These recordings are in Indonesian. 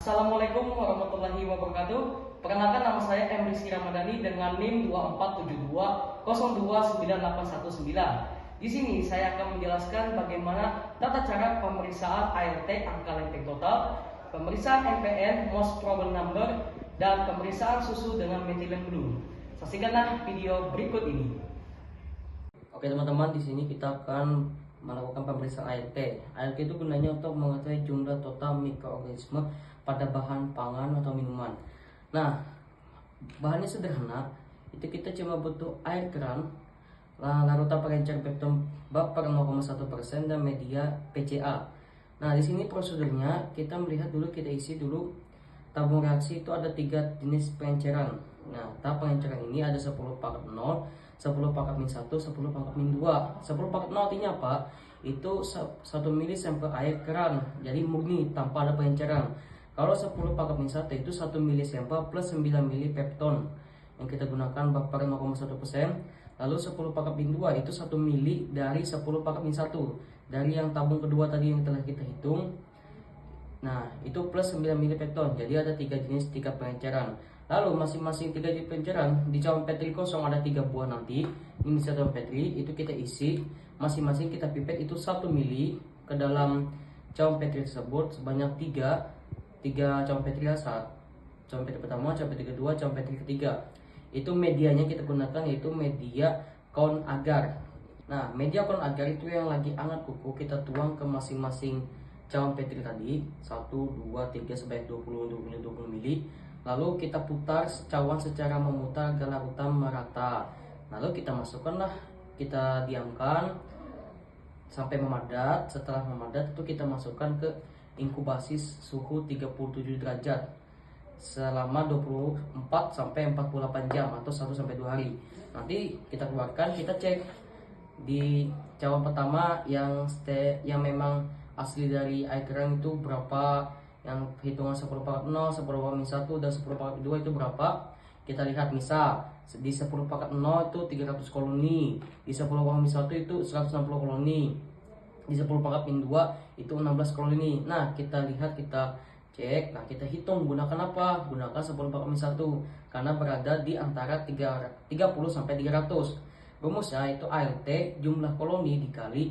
Assalamualaikum warahmatullahi wabarakatuh. Perkenalkan, nama saya M. Rizky Ramadhani dengan NIM 2472029819. Di sini saya akan menjelaskan bagaimana tata cara pemeriksaan ALT angka lempeng total, pemeriksaan MPN most probable number, dan pemeriksaan susu dengan methylene blue. Saksikanlah video berikut ini. Oke teman-teman, di sini kita akan melakukan pemeriksaan ALT. ALT itu gunanya untuk mengetahui jumlah total mikroorganisme pada bahan pangan atau minuman. Nah, bahannya sederhana. Itu kita cuma butuh air keran, larutan pengencer pepton baper 0,1% dan media PCA. Nah, di sini prosedurnya kita melihat dulu, kita isi dulu tabung reaksi. Itu ada 3 jenis pengenceran. Nah, tahap pengenceran ini ada 10 pangkat 0, 10 pangkat min 1, 10 pangkat min 2. 10 pangkat 0 artinya apa? Itu 1 mili sampel air keran, jadi murni tanpa ada pengenceran. Kalau 10 pangkat min 1 itu 1 mili sampel plus 9 mili pepton yang kita gunakan baper 0,1%. Lalu 10 pangkat min 2 itu 1 mili dari 10 pangkat min 1 dari yang tabung kedua tadi yang telah kita hitung. Nah, itu plus 9 mili pepton. Jadi ada 3 jenis 3 pengenceran. Lalu masing-masing 3 jenis pengenceran di cawan petri kosong ada 3 buah nanti. Ini cawan petri itu kita isi, masing-masing kita pipet itu 1 mili ke dalam cawan petri tersebut sebanyak 3 cawan petri saat cawan petri pertama, cawan petri kedua, cawan petri ketiga. Itu medianya kita gunakan yaitu media kon agar. Nah, media kon agar itu yang lagi hangat kuku kita tuang ke masing-masing cawan petri tadi 1, 2, 3 sebanyak 20 mili. Lalu kita putar cawan secara memutar agar larutan merata. Lalu kita masukkanlah, kita diamkan sampai memadat. Setelah memadat itu kita masukkan ke inkubasi suhu 37 derajat selama 24 sampai 48 jam atau 1 sampai 2 hari. Nanti kita keluarkan, kita cek di cawan pertama yang memang asli dari air keran itu berapa, yang hitungan 10 pangkat 0, 10 pangkat min 1 dan 10 pangkat 2 itu berapa. Kita lihat misal di 10 pangkat 0 itu 300 koloni, di 10 pangkat min 1 itu 160 koloni, di 10 pangkat min 2 itu 16 koloni. Nah, kita lihat, kita cek, nah kita hitung gunakan apa? Gunakan 10 pangkat min 1 karena berada di antara 30 sampai 300. Rumusnya itu ALT jumlah koloni dikali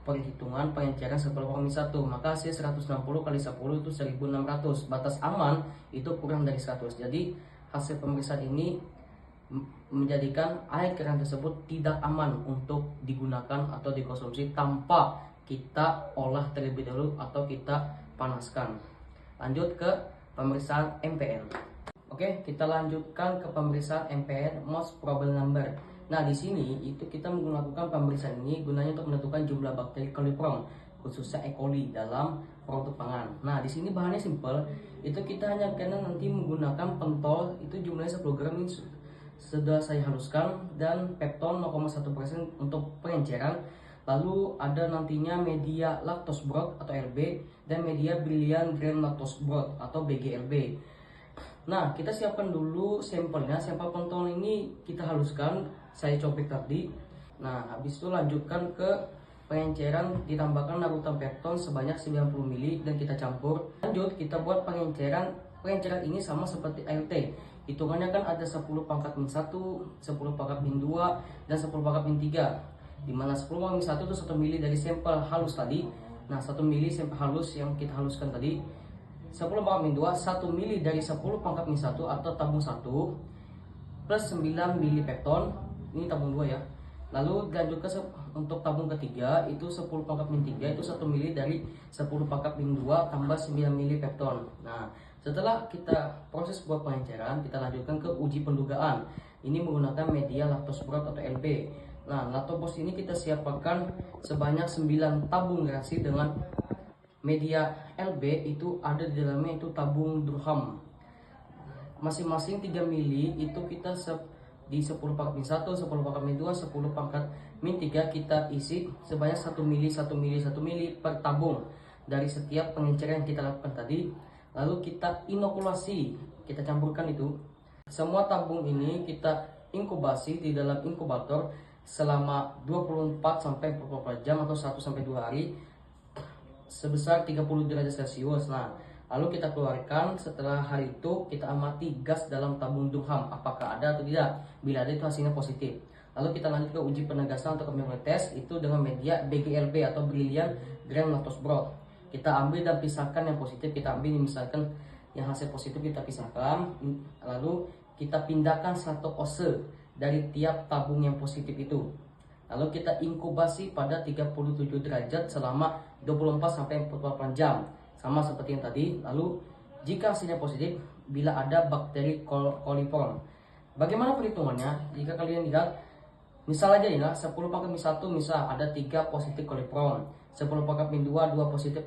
perhitungan pengenceran 10 pangkat min 1, maka hasil 160 kali 10 itu 1600. Batas aman itu kurang dari 100. Jadi hasil pemeriksaan ini menjadikan air keran tersebut tidak aman untuk digunakan atau dikonsumsi tanpa kita olah terlebih dahulu atau kita panaskan. Lanjut ke pemeriksaan MPN. Oke, kita lanjutkan ke pemeriksaan MPN most probable number. Nah, di sini itu kita melakukan pemeriksaan ini gunanya untuk menentukan jumlah bakteri coliform, khususnya E. coli dalam produk pangan. Nah, di sini bahannya simple. Itu kita hanya karena nanti menggunakan pentol, itu jumlahnya 10 gram ini sudah saya haluskan, dan pepton 0,1% untuk pengenceran. Lalu ada nantinya media lactose broth atau LB dan media brilliant green lactose broth atau BGLB. Nah, kita siapkan dulu sampelnya. Sampel pentol ini kita haluskan, saya cobek tadi. Nah, habis itu lanjutkan ke pengenceran, ditambahkan larutan pepton sebanyak 90 mili dan kita campur. Lanjut kita buat pengenceran. Pengenceran ini sama seperti ALT. Hitungannya kan ada 10 pangkat min 1, 10 pangkat min 2 dan 10 pangkat min 3. Dimana 10 pangkat min 1 itu 1 mili dari sampel halus tadi. Nah, 1 mili sampel halus yang kita haluskan tadi. 10 pangkat min 2, 1 mili dari 10 pangkat min 1 atau tabung 1 plus 9 mili pepton. Ini tabung 2 ya. Lalu dilanjutkan untuk tabung ketiga itu 10 pangkat min 3 itu 1 mili dari 10 pangkat min 2 tambah 9 mili pepton. Nah, setelah kita proses buat pengenceran, kita lanjutkan ke uji pendugaan. Ini menggunakan media lactose broth atau LB. Nah, lactose broth ini kita siapkan sebanyak 9 tabung reaksi dengan media LB. Itu ada di dalamnya itu tabung Durham. Masing-masing 3 mili itu kita di 10 pangkat min 1, 10 pangkat min 2, 10 pangkat min 3 kita isi sebanyak 1 mili, 1 mili, 1 mili per tabung dari setiap pengenceran yang kita lakukan tadi. Lalu kita inokulasi, kita campurkan itu. Semua tabung ini kita inkubasi di dalam inkubator selama 24 sampai 44 jam atau 1 sampai 2 hari sebesar 30 derajat Celcius. Nah, Lalu kita keluarkan. Setelah hari itu kita amati gas dalam tabung Durham apakah ada atau tidak. Bila ada itu hasilnya positif. Lalu kita lanjut ke uji penegasan untuk kembali tes itu dengan media BGLB atau Brilliant Gram Lactose Broth. Kita ambil dan pisahkan yang positif, kita ambil misalkan yang hasil positif kita pisahkan. Lalu kita pindahkan satu ose dari tiap tabung yang positif itu. Lalu kita inkubasi pada 37 derajat selama 24 sampai 48 jam. Sama seperti yang tadi. Lalu jika hasilnya positif, bila ada bakteri coliform. Bagaimana perhitungannya? Jika kalian lihat, misal aja ya, 10 pangkat min 1 misal ada 3 positif coliform, 10 pangkat min 2 2 positif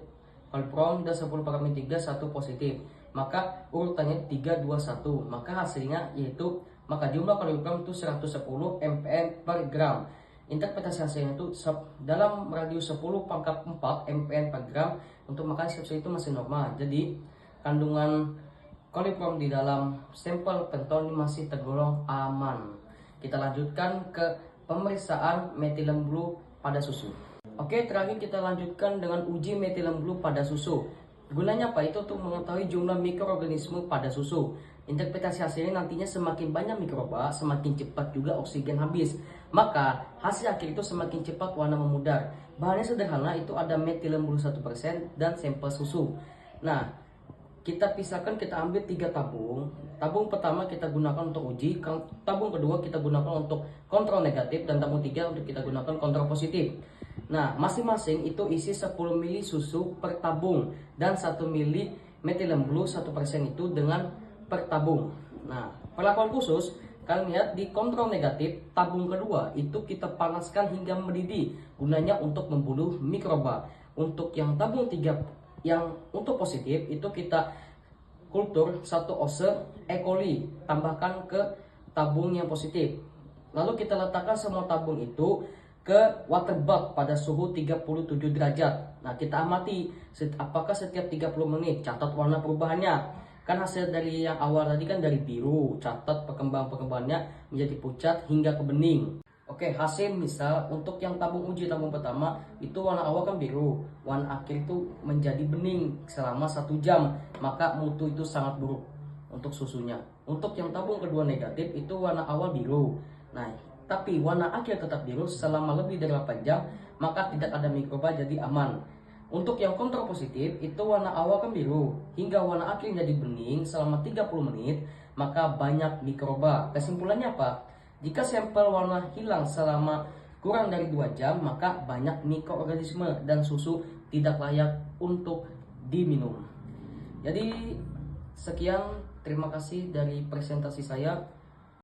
coliform, dan 10 pangkat min 3 1 positif. Maka urutannya 3 2 1. Maka hasilnya yaitu jumlah coliform itu 110 mpn per gram. Interpretasi hasilnya itu dalam radius 10 pangkat 4 mpn per gram. Untuk makan seperti itu masih normal. Jadi kandungan coliform di dalam sampel pentol ini masih tergolong aman. Kita lanjutkan ke pemeriksaan methylene blue pada susu. Oke, terakhir kita lanjutkan dengan uji methylene blue pada susu. Gunanya apa? Itu untuk mengetahui jumlah mikroorganisme pada susu. Interpretasi hasilnya nantinya semakin banyak mikroba, semakin cepat juga oksigen habis. Maka hasil akhir itu semakin cepat warna memudar. Bahannya sederhana, itu ada methylene blue 1% dan sampel susu. Nah, kita pisahkan, kita ambil 3 tabung. Tabung pertama kita gunakan untuk uji, tabung kedua kita gunakan untuk kontrol negatif, dan tabung 3 untuk kita gunakan kontrol positif. Nah, masing-masing itu isi 10 ml susu per tabung dan 1 ml methylene blue 1% itu dengan per tabung. Nah, perlakuan khusus, kalian lihat di kontrol negatif, tabung kedua itu kita panaskan hingga mendidih, gunanya untuk membunuh mikroba. Untuk yang tabung 3 yang untuk positif itu kita kultur 1 ose E. coli, tambahkan ke tabung yang positif. Lalu kita letakkan semua tabung itu ke water bath pada suhu 37 derajat. Nah, kita amati apakah setiap 30 menit, catat warna perubahannya. Kan hasil dari yang awal tadi kan dari biru, catat perkembangannya menjadi pucat hingga ke bening. Oke, hasil misal untuk yang tabung uji, tabung pertama itu warna awal kan biru, warna akhir itu menjadi bening selama 1 jam, maka mutu itu sangat buruk untuk susunya. Untuk yang tabung kedua negatif itu warna awal biru, nah tapi warna akhir tetap biru selama lebih dari 8 jam, maka tidak ada mikroba, jadi aman. Untuk yang kontrol positif itu warna awal kan biru hingga warna akhir jadi bening selama 30 menit, maka banyak mikroba. Kesimpulannya apa? Jika sampel warna hilang selama kurang dari 2 jam, maka banyak mikroorganisme dan susu tidak layak untuk diminum. Jadi sekian, terima kasih dari presentasi saya.